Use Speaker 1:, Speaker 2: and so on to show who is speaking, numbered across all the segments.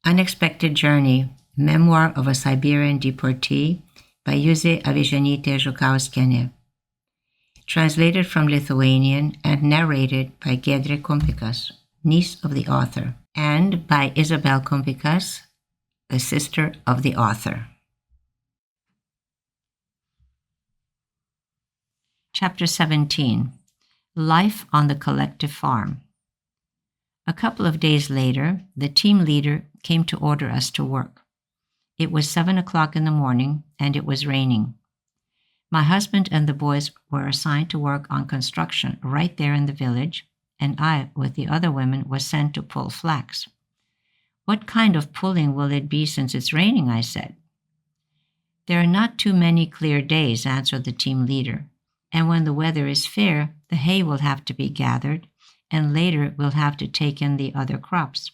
Speaker 1: Unexpected Journey, Memoir of a Siberian Deportee by Juzė Avižienytė-Žukauskiene. Translated from Lithuanian and narrated by Giedrė Kumpikas, niece of the author, and by Isabelle Kumpikas, the sister of the author. Chapter 17. Life on the Collective Farm. A couple of days later, the team leader came to order us to work. It was 7 o'clock in the morning, and it was raining. My husband and the boys were assigned to work on construction right there in the village, and I, with the other women, was sent to pull flax. "What kind of pulling will it be since it's raining?" I said. "There are not too many clear days," answered the team leader, "and when the weather is fair, the hay will have to be gathered, and later we'll have to take in the other crops."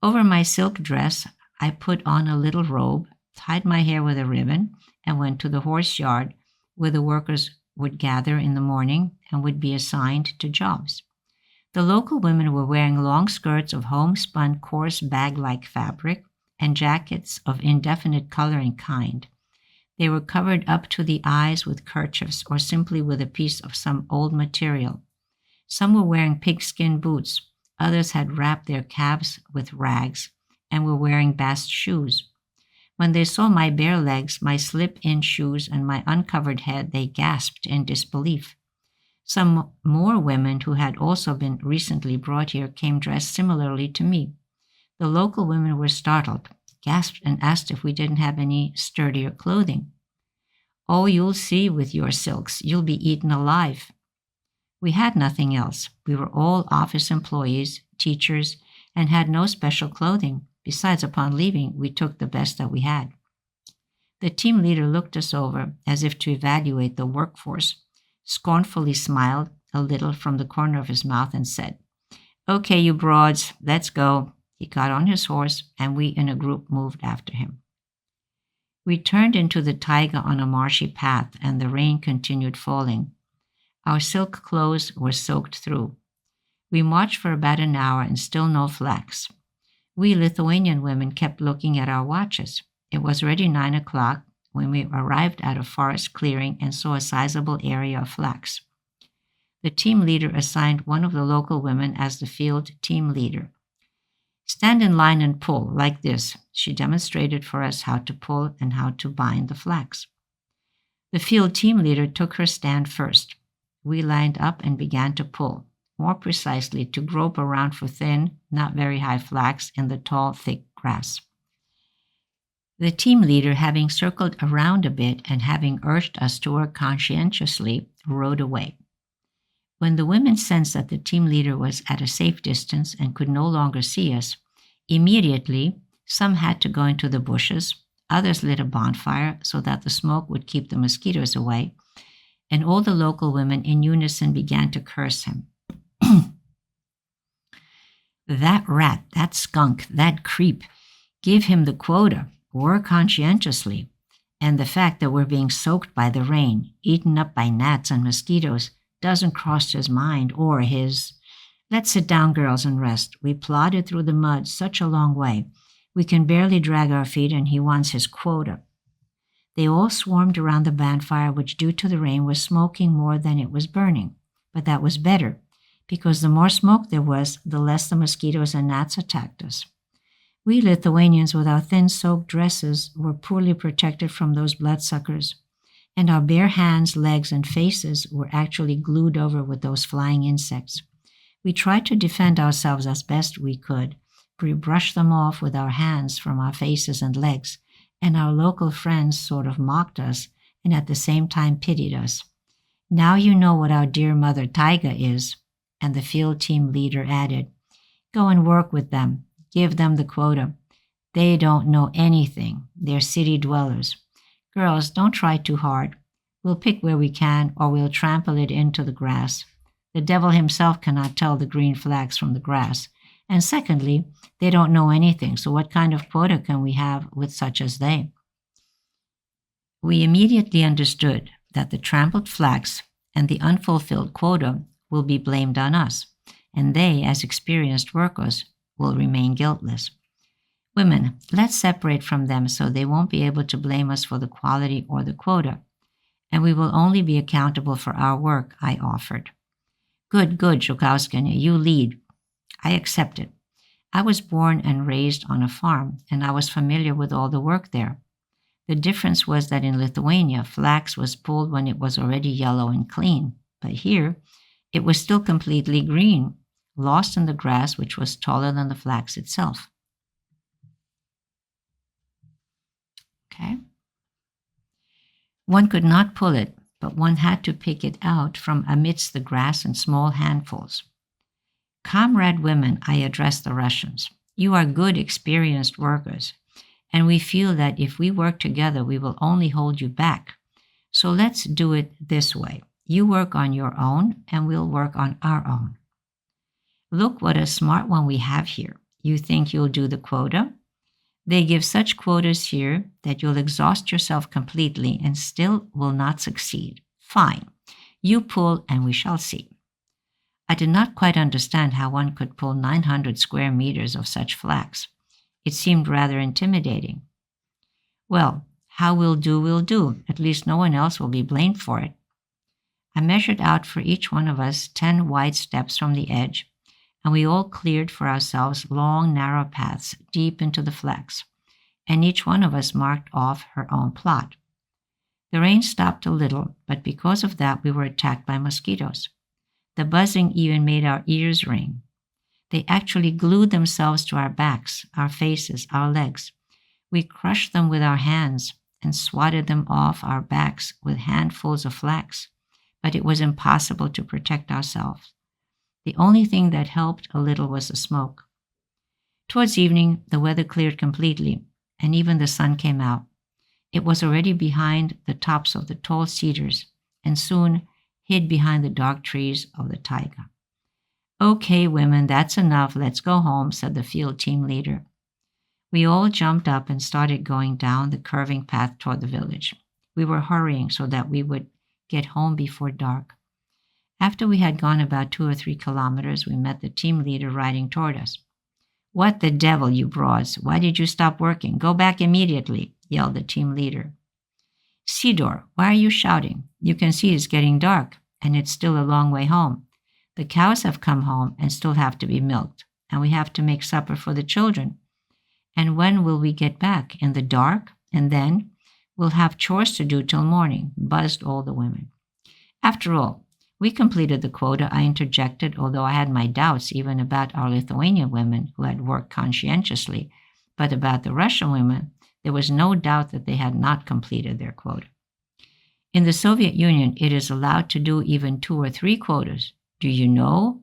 Speaker 1: Over my silk dress, I put on a little robe, tied my hair with a ribbon, and went to the horse yard where the workers would gather in the morning and would be assigned to jobs. The local women were wearing long skirts of homespun coarse bag-like fabric and jackets of indefinite color and kind. They were covered up to the eyes with kerchiefs or simply with a piece of some old material. Some were wearing pigskin boots, others had wrapped their calves with rags and were wearing bast shoes. When they saw my bare legs, my slip-in shoes, and my uncovered head, they gasped in disbelief. Some more women who had also been recently brought here came dressed similarly to me. The local women were startled, gasped, and asked if we didn't have any sturdier clothing. "Oh, you'll see with your silks. You'll be eaten alive." We had nothing else. We were all office employees, teachers, and had no special clothing. Besides, upon leaving, we took the best that we had. The team leader looked us over as if to evaluate the workforce, scornfully smiled a little from the corner of his mouth and said, "Okay, you broads, let's go." He got on his horse, and we in a group moved after him. We turned into the taiga on a marshy path, and the rain continued falling. Our silk clothes were soaked through. We marched for about an hour and still no flax. We Lithuanian women kept looking at our watches. It was already 9 o'clock when we arrived at a forest clearing and saw a sizable area of flax. The team leader assigned one of the local women as the field team leader. "Stand in line and pull, like this." She demonstrated for us how to pull and how to bind the flax. The field team leader took her stand first. We lined up and began to pull, more precisely to grope around for thin, not very high flax in the tall, thick grass. The team leader, having circled around a bit and having urged us to work conscientiously, rode away. When the women sensed that the team leader was at a safe distance and could no longer see us, immediately some had to go into the bushes, others lit a bonfire so that the smoke would keep the mosquitoes away, and all the local women in unison began to curse him. "That rat, that skunk, that creep, give him the quota, work conscientiously, and the fact that we're being soaked by the rain, eaten up by gnats and mosquitoes, doesn't cross his mind or his. Let's sit down, girls, and rest. We plodded through the mud such a long way. We can barely drag our feet, and he wants his quota." They all swarmed around the bonfire, which due to the rain was smoking more than it was burning. But that was better, because the more smoke there was, the less the mosquitoes and gnats attacked us. We Lithuanians with our thin soaked dresses were poorly protected from those bloodsuckers, and our bare hands, legs, and faces were actually glued over with those flying insects. We tried to defend ourselves as best we could. We brushed them off with our hands from our faces and legs, and our local friends sort of mocked us and at the same time pitied us. "Now you know what our dear mother taiga is." And the field team leader added, "Go and work with them. Give them the quota. They don't know anything. They're city dwellers. Girls, don't try too hard. We'll pick where we can, or we'll trample it into the grass. The devil himself cannot tell the green flags from the grass. And secondly, they don't know anything, so what kind of quota can we have with such as they?" We immediately understood that the trampled flax and the unfulfilled quota will be blamed on us, and they, as experienced workers, will remain guiltless. Women, let's separate from them so they won't be able to blame us for the quality or the quota. And we will only be accountable for our work, I offered. Good, Zukauskiene, you lead. I accepted. I was born and raised on a farm, and I was familiar with all the work there. The difference was that in Lithuania, flax was pulled when it was already yellow and clean, but here, it was still completely green, lost in the grass which was taller than the flax itself. Okay. One could not pull it, but one had to pick it out from amidst the grass in small handfuls. Comrade women, I addressed the Russians. You are good, experienced workers, and we feel that if we work together, we will only hold you back. So let's do it this way. You work on your own, and we'll work on our own. Look what a smart one we have here. You think you'll do the quota? They give such quotas here that you'll exhaust yourself completely and still will not succeed. Fine. You pull and we shall see. I did not quite understand how one could pull 900 square meters of such flax. It seemed rather intimidating. Well, how we'll do. At least no one else will be blamed for it. I measured out for each one of us 10 wide steps from the edge, and we all cleared for ourselves long, narrow paths deep into the flax, and each one of us marked off her own plot. The rain stopped a little, but because of that we were attacked by mosquitoes. The buzzing even made our ears ring. They actually glued themselves to our backs, our faces, our legs. We crushed them with our hands and swatted them off our backs with handfuls of flax, but it was impossible to protect ourselves. The only thing that helped a little was the smoke. Towards evening, the weather cleared completely, and even the sun came out. It was already behind the tops of the tall cedars, and soon hid behind the dark trees of the taiga. Okay, women, that's enough. Let's go home, said the field team leader. We all jumped up and started going down the curving path toward the village. We were hurrying so that we would get home before dark. After we had gone about 2 or 3 kilometers, we met the team leader riding toward us. What the devil, you broads? Why did you stop working? Go back immediately, yelled the team leader. Sidor, why are you shouting? You can see it's getting dark, and it's still a long way home. The cows have come home and still have to be milked, and we have to make supper for the children. And when will we get back? In the dark? And then we'll have chores to do till morning, buzzed all the women. After all, we completed the quota, I interjected, although I had my doubts even about our Lithuanian women who had worked conscientiously. But about the Russian women, there was no doubt that they had not completed their quota. In the Soviet Union, it is allowed to do even 2 or 3 quotas. Do you know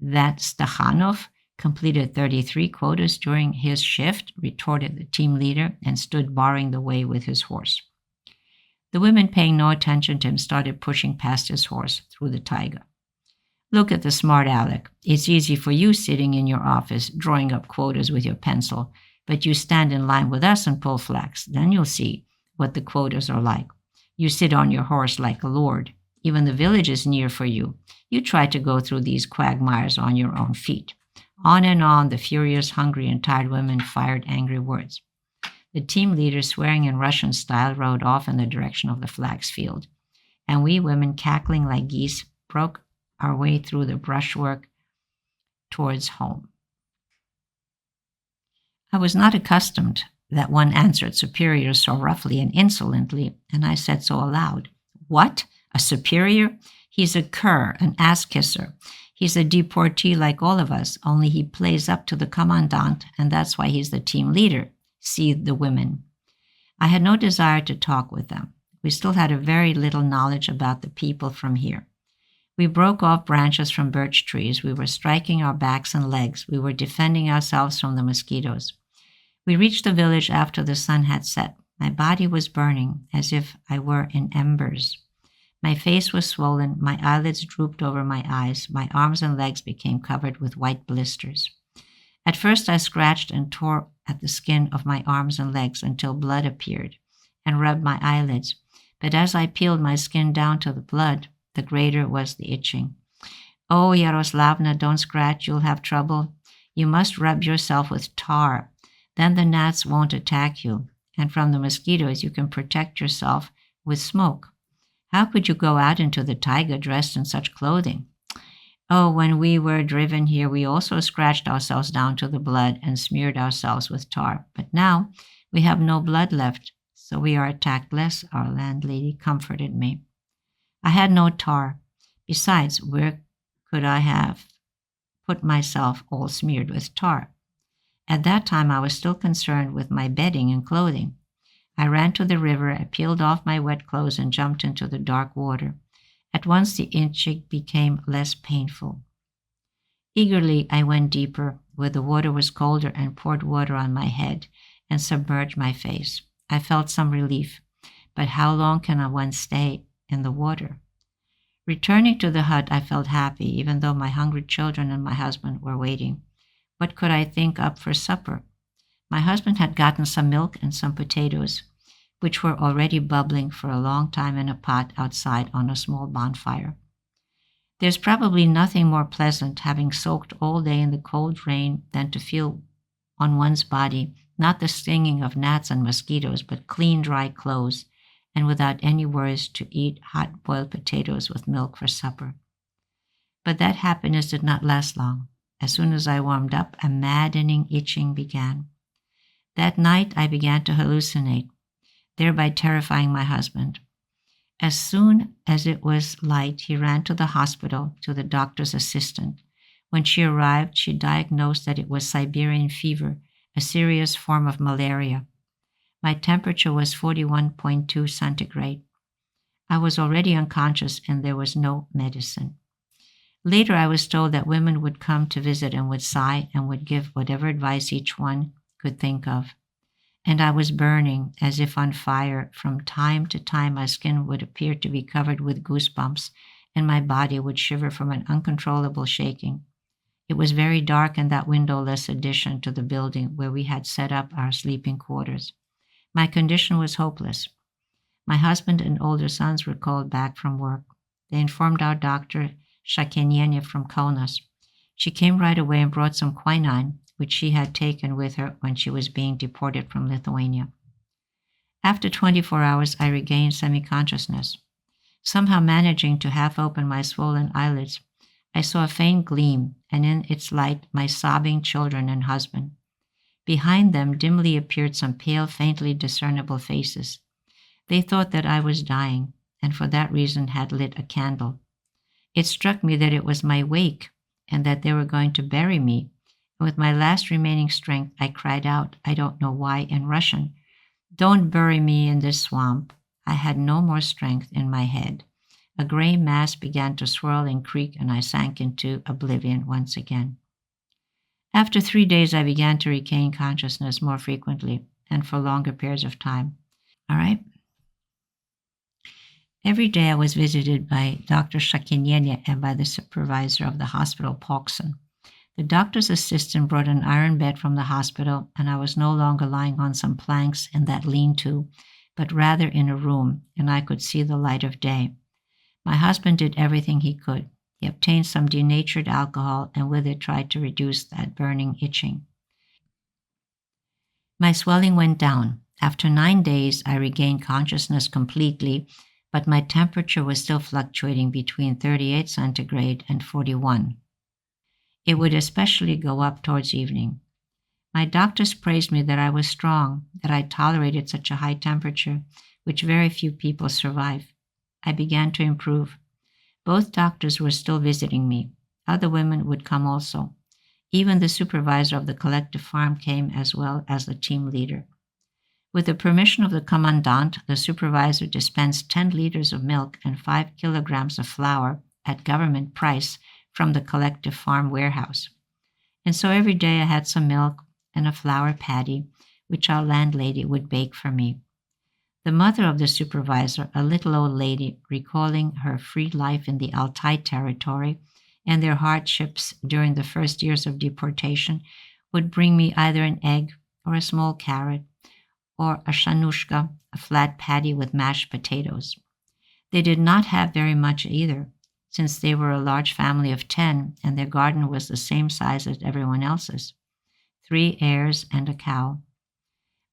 Speaker 1: that Stakhanov completed 33 quotas during his shift, retorted the team leader, and stood barring the way with his horse. The women, paying no attention to him, started pushing past his horse through the taiga. Look at the smart aleck. It's easy for you sitting in your office, drawing up quotas with your pencil, but you stand in line with us and pull flax. Then you'll see what the quotas are like. You sit on your horse like a lord. Even the village is near for you. You try to go through these quagmires on your own feet. On and on, the furious, hungry, and tired women fired angry words. The team leader, swearing in Russian style, rode off in the direction of the flax field, and we women, cackling like geese, broke our way through the brushwork towards home. I was not accustomed that one answered superiors so roughly and insolently, and I said so aloud. What? A superior? He's a cur, an ass-kisser. He's a deportee like all of us, only he plays up to the commandant, and that's why he's the team leader, seethed the women. I had no desire to talk with them. We still had a very little knowledge about the people from here. We broke off branches from birch trees. We were striking our backs and legs. We were defending ourselves from the mosquitoes. We reached the village after the sun had set. My body was burning, as if I were in embers. My face was swollen, my eyelids drooped over my eyes, my arms and legs became covered with white blisters. At first I scratched and tore at the skin of my arms and legs until blood appeared, and rubbed my eyelids, but as I peeled my skin down to the blood, the greater was the itching. Oh, Yaroslavna, don't scratch, you'll have trouble. You must rub yourself with tar. Then the gnats won't attack you, and from the mosquitoes you can protect yourself with smoke. How could you go out into the taiga dressed in such clothing? Oh, when we were driven here, we also scratched ourselves down to the blood and smeared ourselves with tar. But now we have no blood left, so we are attacked less, our landlady comforted me. I had no tar. Besides, where could I have put myself all smeared with tar? At that time, I was still concerned with my bedding and clothing. I ran to the river, I peeled off my wet clothes and jumped into the dark water. At once the itching became less painful. Eagerly, I went deeper, where the water was colder, and poured water on my head and submerged my face. I felt some relief, but how long can one stay in the water? Returning to the hut, I felt happy, even though my hungry children and my husband were waiting. What could I think up for supper? My husband had gotten some milk and some potatoes, which were already bubbling for a long time in a pot outside on a small bonfire. There's probably nothing more pleasant, having soaked all day in the cold rain, than to feel on one's body not the stinging of gnats and mosquitoes, but clean, dry clothes, and without any worries to eat hot boiled potatoes with milk for supper. But that happiness did not last long. As soon as I warmed up, a maddening itching began. That night I began to hallucinate, thereby terrifying my husband. As soon as it was light, he ran to the hospital to the doctor's assistant. When she arrived, she diagnosed that it was Siberian fever, a serious form of malaria. My temperature was 41.2 centigrade. I was already unconscious and there was no medicine. Later, I was told that women would come to visit and would sigh and would give whatever advice each one could think of. And I was burning as if on fire. From time to time, my skin would appear to be covered with goosebumps and my body would shiver from an uncontrollable shaking. It was very dark in that windowless addition to the building where we had set up our sleeping quarters. My condition was hopeless. My husband and older sons were called back from work. They informed our doctor, Shakieniene from Kaunas. She came right away and brought some quinine, which she had taken with her when she was being deported from Lithuania. After 24 hours, I regained semi-consciousness. Somehow managing to half open my swollen eyelids, I saw a faint gleam, and in its light, my sobbing children and husband. Behind them dimly appeared some pale, faintly discernible faces. They thought that I was dying, and for that reason had lit a candle. It struck me that it was my wake, and that they were going to bury me. And with my last remaining strength, I cried out, I don't know why, in Russian, "Don't bury me in this swamp." I had no more strength in my head. A gray mass began to swirl and creak, and I sank into oblivion once again. After 3 days, I began to regain consciousness more frequently and for longer periods of time. All right? Every day I was visited by Dr. Shakieniene and by the supervisor of the hospital, Paulson. The doctor's assistant brought an iron bed from the hospital, and I was no longer lying on some planks in that lean-to, but rather in a room, and I could see the light of day. My husband did everything he could. He obtained some denatured alcohol and with it tried to reduce that burning itching. My swelling went down. After 9 days, I regained consciousness completely, but my temperature was still fluctuating between 38 centigrade and 41. It would especially go up towards evening. My doctors praised me that I was strong, that I tolerated such a high temperature, which very few people survive. I began to improve. Both doctors were still visiting me. Other women would come also. Even the supervisor of the collective farm came, as well as the team leader. With the permission of the commandant, the supervisor dispensed 10 liters of milk and 5 kilograms of flour at government price from the collective farm warehouse. And so every day I had some milk and a flour patty, which our landlady would bake for me. The mother of the supervisor, a little old lady, recalling her free life in the Altai territory and their hardships during the first years of deportation, would bring me either an egg or a small carrot or a shanushka, a flat patty with mashed potatoes. They did not have very much either, since they were a large family of 10 and their garden was the same size as everyone else's. 3 heirs, and a cow.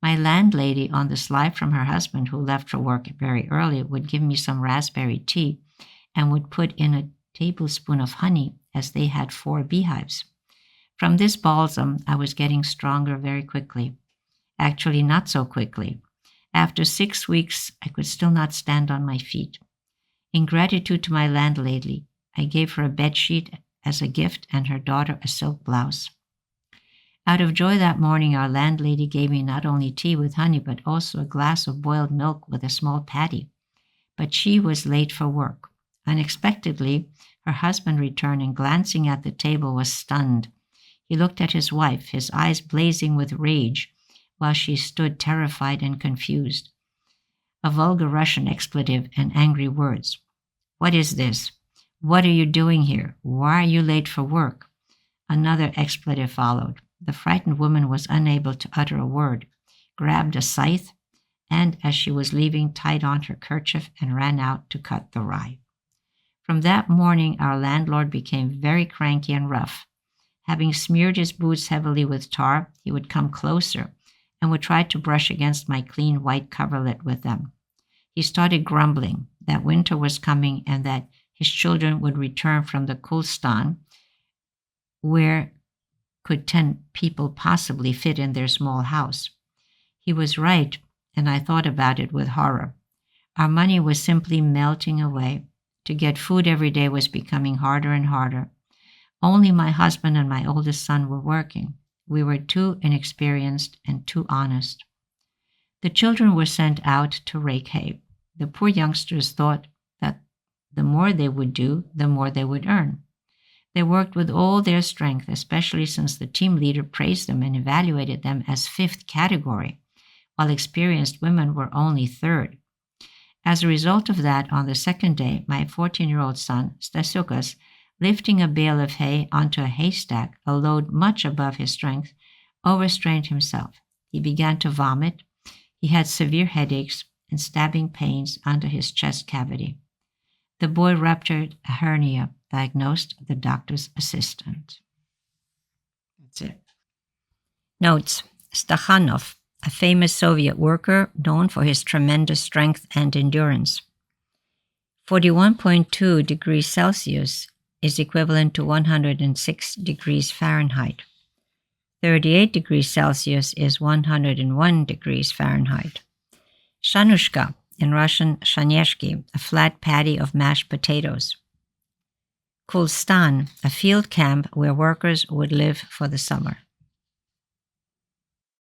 Speaker 1: My landlady, on the sly from her husband, who left for work very early, would give me some raspberry tea and would put in a tablespoon of honey, as they had 4 beehives. From this balsam, I was getting stronger very quickly. Actually, not so quickly. After 6 weeks, I could still not stand on my feet. In gratitude to my landlady, I gave her a bedsheet as a gift and her daughter a silk blouse. Out of joy that morning, our landlady gave me not only tea with honey, but also a glass of boiled milk with a small patty. But she was late for work. Unexpectedly, her husband returned and, glancing at the table, was stunned. He looked at his wife, his eyes blazing with rage, while she stood terrified and confused. A vulgar Russian expletive and angry words. "What is this? What are you doing here? Why are you late for work?" Another expletive followed. The frightened woman was unable to utter a word, grabbed a scythe, and, as she was leaving, tied on her kerchief and ran out to cut the rye. From that morning, our landlord became very cranky and rough. Having smeared his boots heavily with tar, he would come closer and would try to brush against my clean white coverlet with them. He started grumbling that winter was coming and that his children would return from the Kulstan, where could 10 people possibly fit in their small house. He was right, and I thought about it with horror. Our money was simply melting away. To get food every day was becoming harder and harder. Only my husband and my oldest son were working. We were too inexperienced and too honest. The children were sent out to rake hay. The poor youngsters thought that the more they would do, the more they would earn. They worked with all their strength, especially since the team leader praised them and evaluated them as 5th category, while experienced women were only 3rd. As a result of that, on the 2nd day, my 14-year-old son, Stasiukas, lifting a bale of hay onto a haystack, a load much above his strength, overstrained himself. He began to vomit. He had severe headaches and stabbing pains under his chest cavity. The boy ruptured a hernia, diagnosed the doctor's assistant. That's it. Notes. Stakhanov, a famous Soviet worker known for his tremendous strength and endurance. 41.2 degrees Celsius is equivalent to 106 degrees Fahrenheit. 38 degrees Celsius is 101 degrees Fahrenheit. Shanushka, in Russian shaneshki, a flat patty of mashed potatoes. Kulstan, a field camp where workers would live for the summer.